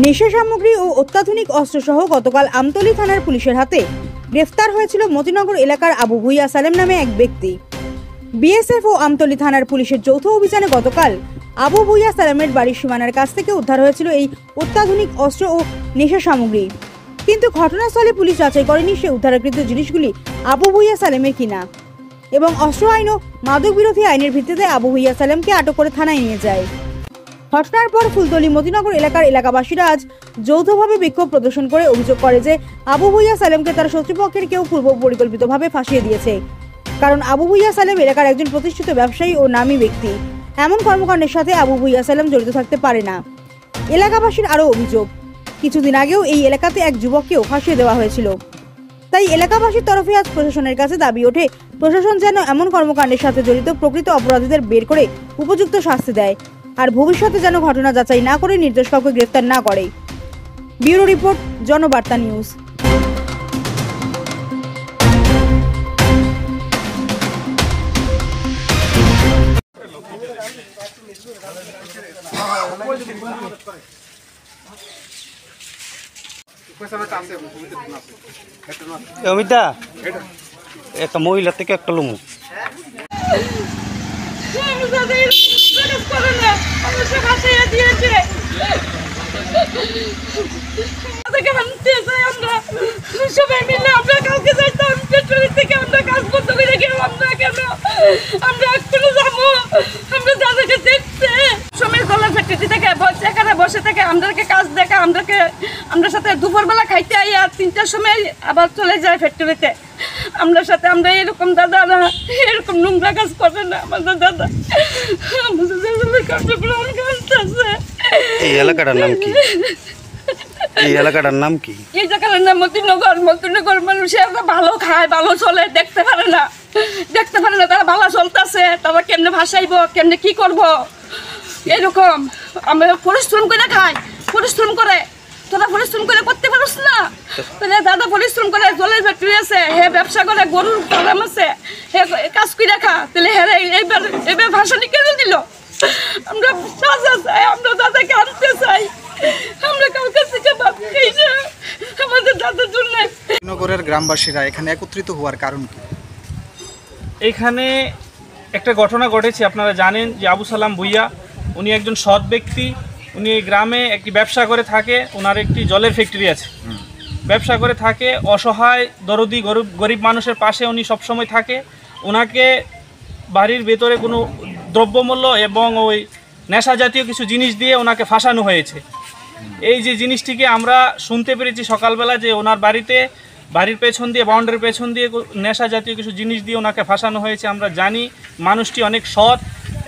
নেশা সামগ্রী ও অত্যাধুনিক অস্ত্রসহ গতকাল আমতলী থানার পুলিশের হাতে গ্রেফতার হয়েছিল মতিনগর এলাকার আবু ভুইয়া সালেম নামে এক ব্যক্তি। বিএসএফ ও আমতলী থানার পুলিশের যৌথ অভিযানে গতকাল আবু ভুইয়া সালেমের বাড়ির সীমানার কাছ থেকে উদ্ধার হয়েছিল এই অত্যাধুনিক অস্ত্র ও নেশা সামগ্রী। কিন্তু ঘটনাস্থলে পুলিশ যাচাই করেনি সে উদ্ধারকৃত জিনিসগুলি আবু ভুইয়া সালেমের কিনা এবং অস্ত্র আইন ও মাদক বিরোধী আইনের ভিত্তিতে আবু ভুইয়া সালেমকে আটক করে থানায় নিয়ে যায়। ঘটনার পর ফুলতলী মতিনগর এলাকার এলাকাবাসীরা আজ যৌথভাবে বিক্ষোভ প্রদর্শন করে অভিযোগ করে যে আবু ভুইয়া সালেমকে তার শত্রুপক্ষের কেউ পূর্ব পরিকল্পিতভাবে ফাঁসিয়ে দিয়েছে। কারণ আবু ভুইয়া সালেম এলাকার একজন প্রতিষ্ঠিত ব্যবসায়ী ও নামী ব্যক্তি, এমন কর্মকাণ্ডের সাথে আবু ভুইয়া সালেম জড়িত থাকতে পারে না। এলাকাবাসীর আরও অভিযোগ, কিছুদিন আগেও এই এলাকাতে এক যুবককেও ফাঁসিয়ে দেওয়া হয়েছিল। তাই এলাকাবাসীর তরফে আজ প্রশাসনের কাছে দাবি ওঠে প্রশাসন যেন এমন কর্মকাণ্ডের সাথে জড়িত প্রকৃত অপরাধীদের বের করে উপযুক্ত শাস্তি দেয়, আর ভবিষ্যতে যেন ঘটনা যাচাই না করে নির্দোষ কাউকে গ্রেফতার না করে। Bureau report, Janabarta news. Amita একটা মহিলা থেকে একটা লুমু সবাই মিলে আমরা কাউকে যাইতাম থেকে আমরা কাজ করতে পেরে গেলাম না কেন? আমরা এক্ষুনি যাবো, আমরা দাদাকে দেখতে সময় গলা ফ্যাক্টরি থেকে এখানে বসে থেকে আমাদেরকে কাজ দেখা, আমরা সাথে দুপুরবেলা খাইতে আইয়া 3টার সময় আবার চলে যায় ফ্যাক্টরিতে। আমরা এরকম দাদা না, এরকম নোংরা কাজ করে না আমাদের দাদা। এই এলাকাটার নাম কি? এই এলাকাটার নাম কি? এই জায়গাটার নাম মতিনগর। মতিনগর মানুষেরা ভালো খায়, ভালো চলে, দেখতে পারে না তারা ভালো চলতেছে, তারা কেমনে ভাসাইব, কেমনে কি করব, এরকম। আমরা পরিশ্রম করে খাই, পরিশ্রম করে, তোরা পরিশ্রম করে করতে পারছ না? তাহলে দাদা পরিশ্রম করে, জলের ফ্যাক্টরি আছে, হে ব্যবসা করে, গরুর ফার্ম আছে, হে কাজ করে খা, তাহলে হ্যাঁ এইবার ভাসানি কেন দিল? আমরা সাজা চাই, আমরা দাদাকে আনতে চাই, আমরা কাউকে থেকে ভাবছি না আমাদের দাদার জন্য। নগরের গ্রামবাসীরা এখানে একত্রিত হওয়ার কারণ কি? এখানে একটা ঘটনা ঘটেছে, আপনারা জানেন যে আবু সালাম ভুইয়া উনি একজন সৎ ব্যক্তি। উনি এই গ্রামে একটি ব্যবসা করে থাকে, ওনার একটি জলের ফ্যাক্টরি আছে, ব্যবসা করে থাকে। অসহায় দরদি গরিব মানুষের পাশে উনি সবসময় থাকে। ওনাকে বাড়ির ভেতরে কোনো দ্রব্যমূল্য এবং ওই নেশা জাতীয় কিছু জিনিস দিয়ে ওনাকে ফাঁসানো হয়েছে। এই যে জিনিসটিকে আমরা শুনতে পেরেছি সকালবেলা যে ওনার বাড়ির পেছন দিয়ে, বাউন্ডারির পেছন দিয়ে নেশা জাতীয় কিছু জিনিস দিয়ে ওনাকে ফাঁসানো হয়েছে। আমরা জানি মানুষটি অনেক সৎ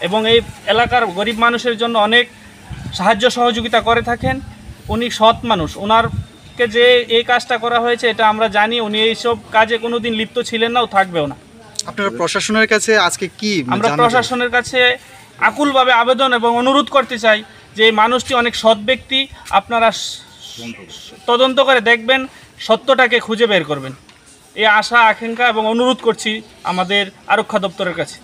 এবং এই এলাকার গরিব মানুষের জন্য অনেক সাহায্য সহযোগিতা করে থাকেন। উনি সৎ মানুষ, ওনারকে যে এই কাজটা করা হয়েছে এটা আমরা জানি। উনি এইসব কাজে কোনো দিন লিপ্ত ছিলেন না, ও থাকবেও না। আপনারা প্রশাসনের কাছে আজকে কি? আমরা প্রশাসনের কাছে আকুলভাবে আবেদন এবং অনুরোধ করতে চাই যে এই মানুষটি অনেক সৎ ব্যক্তি, আপনারা তদন্ত করে দেখবেন, সত্যটাকে খুঁজে বের করবেন, এই আশা আকাঙ্ক্ষা এবং অনুরোধ করছি আমাদের আরক্ষা দপ্তরের কাছে।